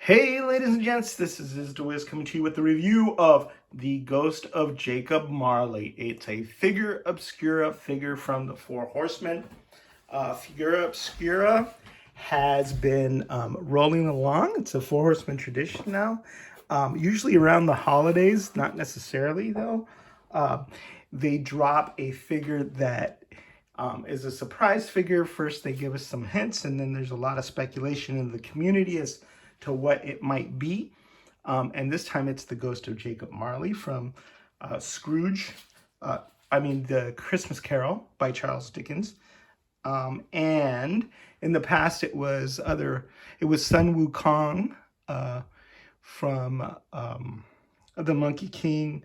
Hey ladies and gents, this is the Wiz coming to you with the review of The Ghost of Jacob Marley. It's a figure obscura figure from the Four Horsemen. Figura Obscura has been rolling along. It's a Four Horsemen tradition now. Usually around the holidays, not necessarily though. They drop a figure that is a surprise figure. First they give us some hints, and then there's a lot of speculation in the community as to what it might be. And this time it's the Ghost of Jacob Marley from Scrooge. The Christmas Carol by Charles Dickens. And in the past it was Sun Wukong from the Monkey King.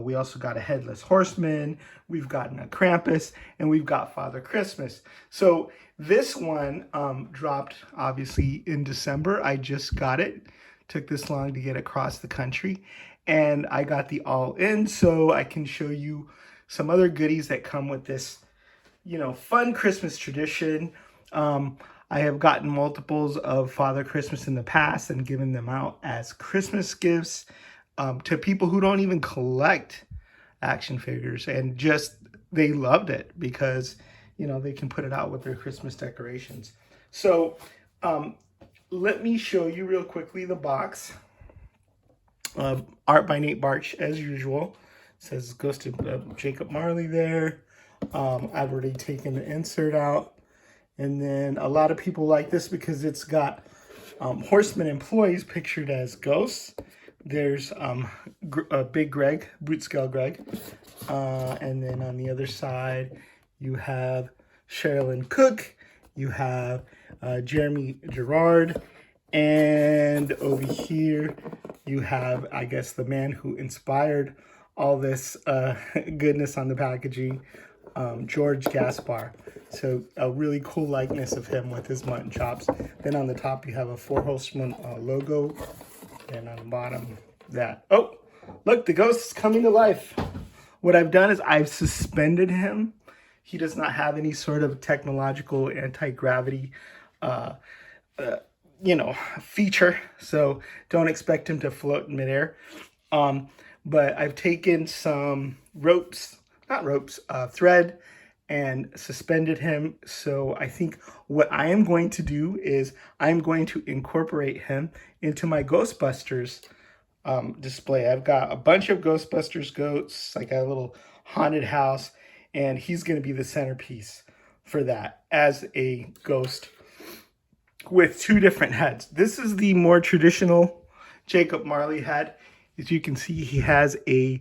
We also got a Headless Horseman. We've gotten a Krampus, and we've got Father Christmas. So this one dropped obviously in December. I just got it. Took this long to get across the country, and I got the all-in so I can show you some other goodies that come with this, fun Christmas tradition. I have gotten multiples of Father Christmas in the past and given them out as Christmas gifts to people who don't even collect action figures, and just they loved it because they can put it out with their Christmas decorations. So let me show you real quickly the box. Art by Nate Barch as usual. It says Ghost of Jacob Marley there. I've already taken the insert out, and then a lot of people like this because it's got Horsemen employees pictured as ghosts. There's Big Greg, Brute Scale Greg. And then on the other side, you have Sherilyn Cook. You have Jeremy Gerard. And over here, you have, I guess, the man who inspired all this goodness on the packaging, George Gaspar. So a really cool likeness of him with his mutton chops. Then on the top, you have a Four Horsemen logo. And on the bottom, that. Oh, look, the ghost is coming to life. What I've done is I've suspended him. He does not have any sort of technological anti-gravity, feature. So don't expect him to float in midair. But I've taken some thread, and suspended him. So I think what I am going to do is I'm going to incorporate him into my Ghostbusters display. I've got a bunch of Ghostbusters goats, like a little haunted house, and he's going to be the centerpiece for that as a ghost with two different heads. This is the more traditional Jacob Marley head. As you can see, he has a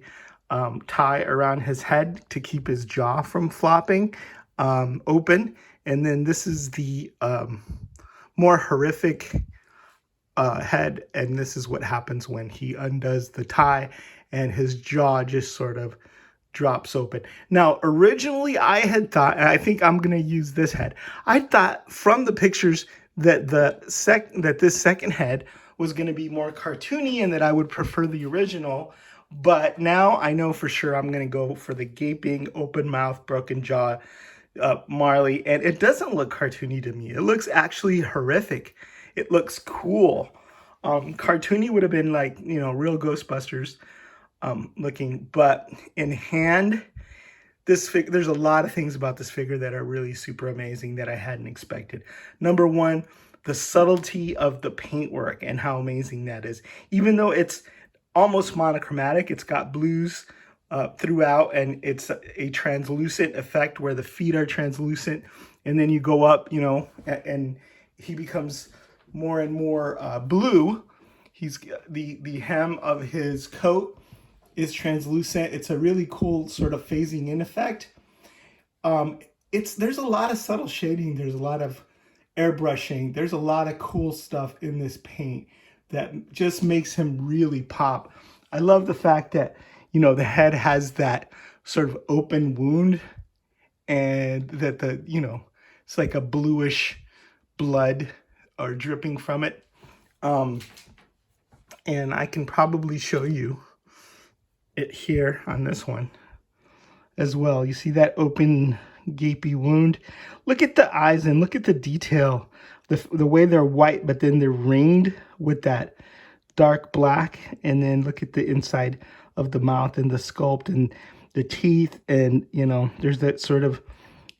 tie around his head to keep his jaw from flopping open. And then this is the more horrific head, and this is what happens when he undoes the tie and his jaw just sort of drops open. Now, originally I had thought, and I think I'm going to use this head. I thought from the pictures that this second head was going to be more cartoony and that I would prefer the original. But now I know for sure I'm going to go for the gaping, open mouth, broken jaw Marley. And it doesn't look cartoony to me. It looks actually horrific. It looks cool. Cartoony would have been like, real Ghostbusters looking. But in hand, there's a lot of things about this figure that are really super amazing that I hadn't expected. Number one, the subtlety of the paintwork and how amazing that is. Even though it's almost monochromatic, it's got blues throughout, and it's a translucent effect where the feet are translucent, and then you go up, and he becomes more and more blue. He's the hem of his coat is translucent. It's a really cool sort of phasing in effect. There's a lot of subtle shading. There's a lot of airbrushing. There's a lot of cool stuff in this paint that just makes him really pop. I love the fact that, the head has that sort of open wound, and that it's like a bluish blood or dripping from it. And I can probably show you it here on this one as well. You see that open gapey wound? Look at the eyes and look at the detail the way they're white, but then they're ringed with that dark black. And then look at the inside of the mouth and the sculpt and the teeth. And, you know, there's that sort of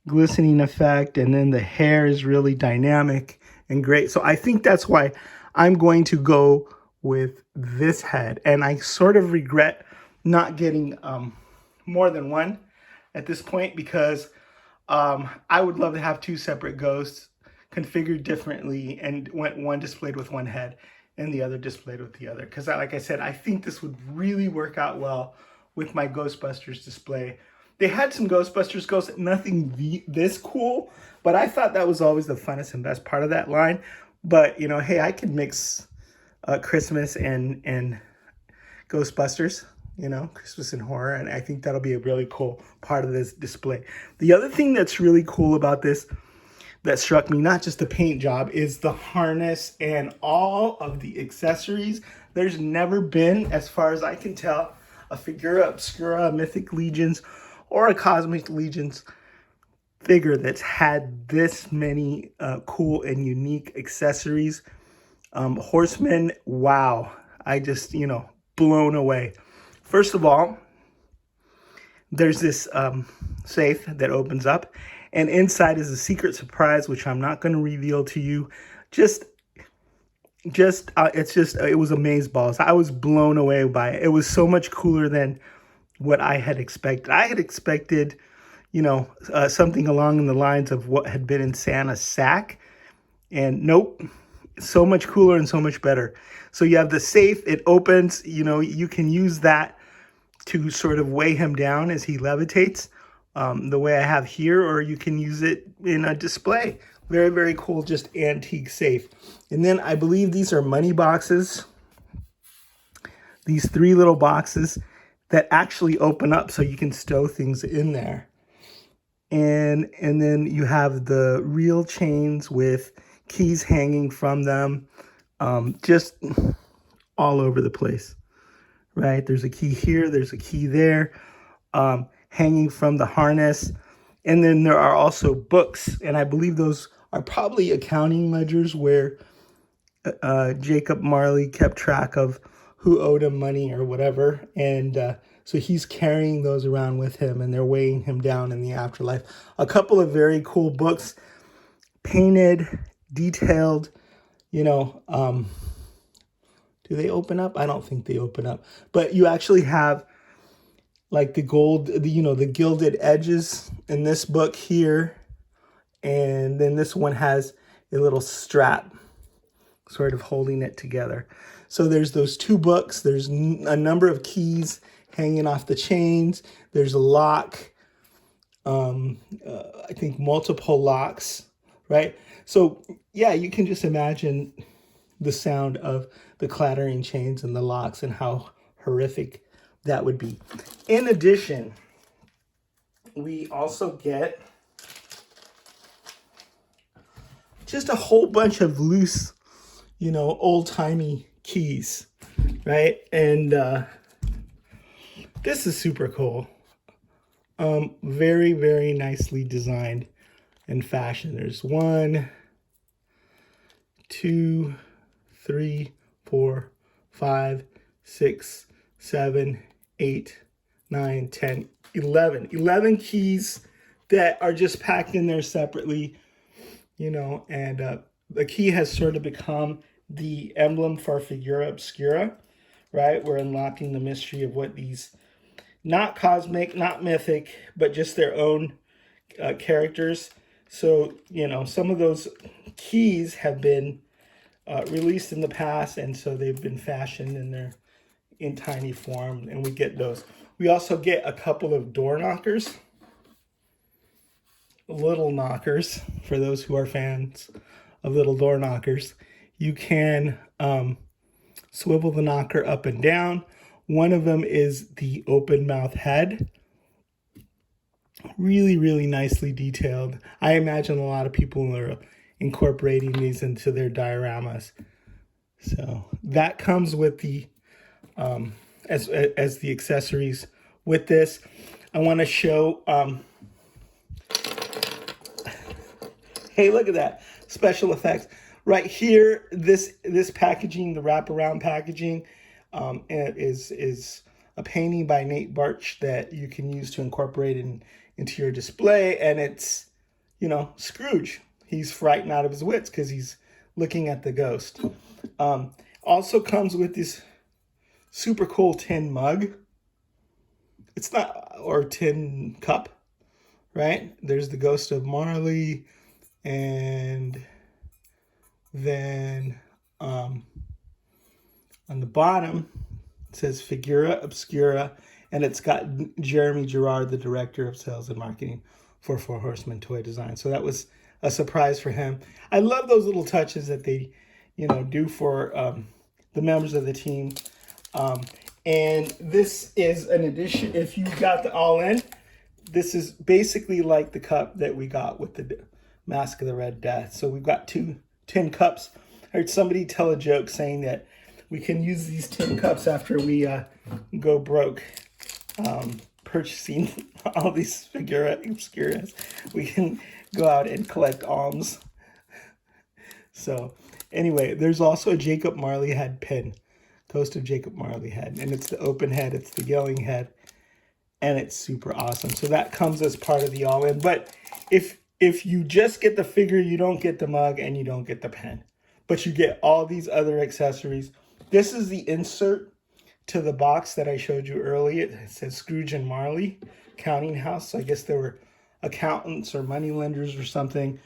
glistening effect. And then the hair is really dynamic and great. So I think that's why I'm going to go with this head. And I sort of regret not getting more than one at this point, because I would love to have two separate ghosts configured differently and one displayed with one head and the other displayed with the other. Because like I said, I think this would really work out well with my Ghostbusters display. They had some Ghostbusters ghosts, nothing this cool, but I thought that was always the funnest and best part of that line. But, you know, hey, I could mix Christmas and Ghostbusters, you know, Christmas and horror, and I think that'll be a really cool part of this display. The other thing that's really cool about this that struck me, not just the paint job, is the harness and all of the accessories. There's never been, as far as I can tell, a Figura, Obscura, Mythic Legions, or a Cosmic Legions figure that's had this many cool and unique accessories. Horsemen, wow. I just, you know, blown away. First of all, there's this safe that opens up, and inside is a secret surprise, which I'm not going to reveal to you. It was amazeballs. I was blown away by it. It was so much cooler than what I had expected. I had expected, you know, something along the lines of what had been in Santa's sack, and nope, so much cooler and so much better. So you have the safe, it opens, you know, you can use that to sort of weigh him down as he levitates, the way I have here, or you can use it in a display. Very, very cool, just antique safe. And then I believe these are money boxes. These 3 little boxes that actually open up so you can stow things in there. And then you have the real chains with keys hanging from them, just all over the place, right? There's a key here, there's a key there, hanging from the harness. And then there are also books, and I believe those are probably accounting ledgers where Jacob Marley kept track of who owed him money or whatever. And so he's carrying those around with him, and they're weighing him down in the afterlife. A couple of very cool books, painted, detailed, you know. Do they open up? I don't think they open up. But you actually have like the gold, the gilded edges in this book here. And then this one has a little strap sort of holding it together. So there's those 2 books. There's a number of keys hanging off the chains. There's a lock. I think multiple locks, right? So yeah, you can just imagine the sound of the clattering chains and the locks and how horrific that would be. In addition, we also get just a whole bunch of loose, old-timey keys, right? And this is super cool. Very, very nicely designed and fashioned. There's 1, 2, 3, 4, 5, 6, 7, 8, 9, 10, 11. 11 keys that are just packed in there separately, and the key has sort of become the emblem for Figura Obscura, right? We're unlocking the mystery of what these, not cosmic, not mythic, but just their own characters. So, some of those keys have been released in the past, and so they've been fashioned and they're in tiny form, and we get those. We also get a couple of door knockers, little knockers, for those who are fans of little door knockers. You can swivel the knocker up and down. One of them is the open mouth head. Really, really nicely detailed. I imagine a lot of people are incorporating these into their dioramas. So that comes with the as the accessories with this. I want to show hey, look at that. special effects. Right here, this packaging, the wraparound packaging, is a painting by Nate Barch that you can use to incorporate into your display, and it's, Scrooge. He's frightened out of his wits because he's looking at the ghost. Also comes with this super cool tin mug. It's not, or tin cup, right? There's the ghost of Marley, and then on the bottom it says Figura, Obscura, and it's got Jeremy Gerard, the director of sales and marketing for Four Horsemen Toy Design. So that was a surprise for him. I love those little touches that they, do for the members of the team. And this is an addition. If you got the all-in, this is basically like the cup that we got with the Mask of the Red Death. So we've got 2 tin cups. I heard somebody tell a joke saying that we can use these tin cups after we go broke purchasing all these Figura Obscuras. We can go out and collect alms. So anyway, there's also a Jacob Marley head pin. Ghost of Jacob Marley head. And it's the open head. It's the yelling head. And it's super awesome. So that comes as part of the all-in. But if you just get the figure, you don't get the mug and you don't get the pen. But you get all these other accessories. This is the insert to the box that I showed you earlier. It says Scrooge and Marley Counting House. So I guess they were accountants or money lenders or something.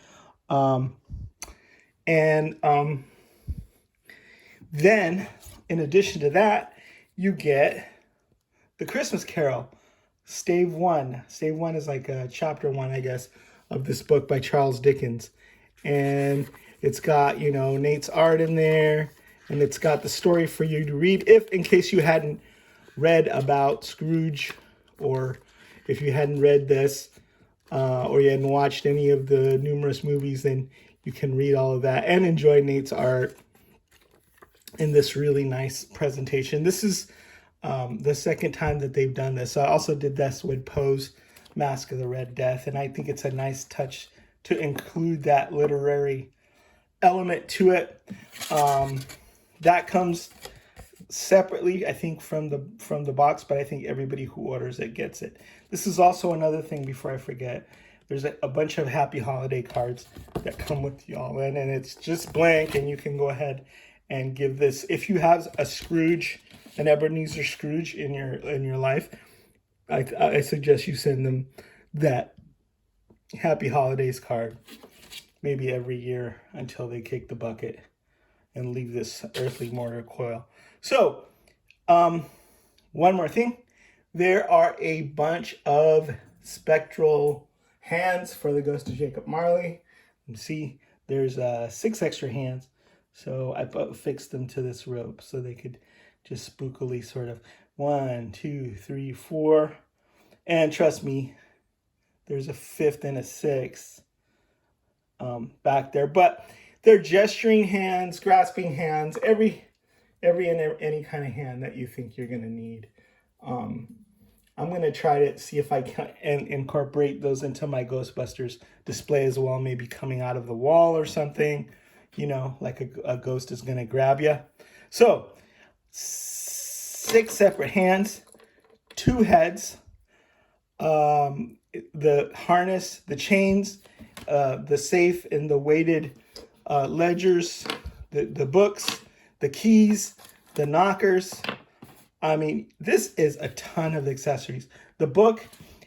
Then, in addition to that, you get the Christmas Carol, Stave 1. Stave 1 is like chapter 1, I guess, of this book by Charles Dickens. And it's got, Nate's art in there. And it's got the story for you to read, in case you hadn't read about Scrooge, or if you hadn't read this, or you hadn't watched any of the numerous movies, then you can read all of that and enjoy Nate's art in this really nice presentation. This is the second time that they've done this. I also did this with Poe's Mask of the Red Death, and I think it's a nice touch to include that literary element to it. That comes separately, I think, from the box, but I think everybody who orders it gets it. This is also another thing before I forget. There's a bunch of Happy Holiday cards that come with the all-in, and it's just blank, and you can go ahead and give this. If you have a Scrooge, an Ebenezer Scrooge in your life, I suggest you send them that Happy Holidays card maybe every year until they kick the bucket and leave this earthly mortar coil. So, one more thing. There are a bunch of spectral hands for the Ghost of Jacob Marley. You see, there's 6 extra hands. So I fixed them to this rope so they could just spookily sort of 1, 2, 3, 4. And trust me, there's a 5th and a 6th back there. But they're gesturing hands, grasping hands, every and any kind of hand that you think you're going to need. I'm going to try to see if I can incorporate those into my Ghostbusters display as well, maybe coming out of the wall or something, like a ghost is going to grab you. So 6 separate hands, 2 heads, the harness, the chains, the safe and the weighted ledgers, the books, the keys, the knockers. I mean, this is a ton of accessories. The book,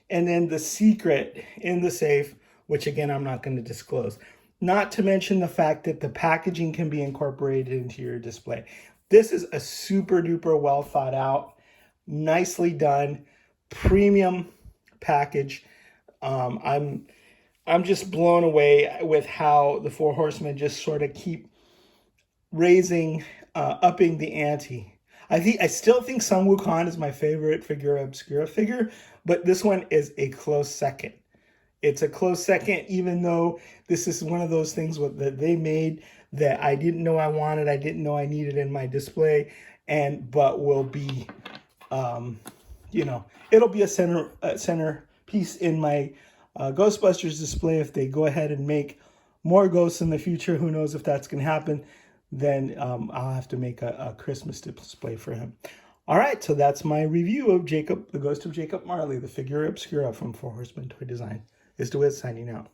and then the secret in the safe, which again, I'm not going to disclose. Not to mention the fact that the packaging can be incorporated into your display. This is a super duper well thought out, nicely done, premium package. I'm just blown away with how the Four Horsemen just sort of keep upping the ante. I still think Sun Wukong is my favorite Figura Obscura figure, but this one is a close second. It's a close second, even though this is one of those things that they made that I didn't know I wanted, I didn't know I needed in my display, but will be, it'll be a center piece in my Ghostbusters display if they go ahead and make more ghosts in the future, who knows if that's going to happen, then I'll have to make a Christmas display for him. All right, so that's my review of Jacob, the Ghost of Jacob Marley, the Figura Obscura from Four Horsemen Toy Design. Is the Wiz signing out.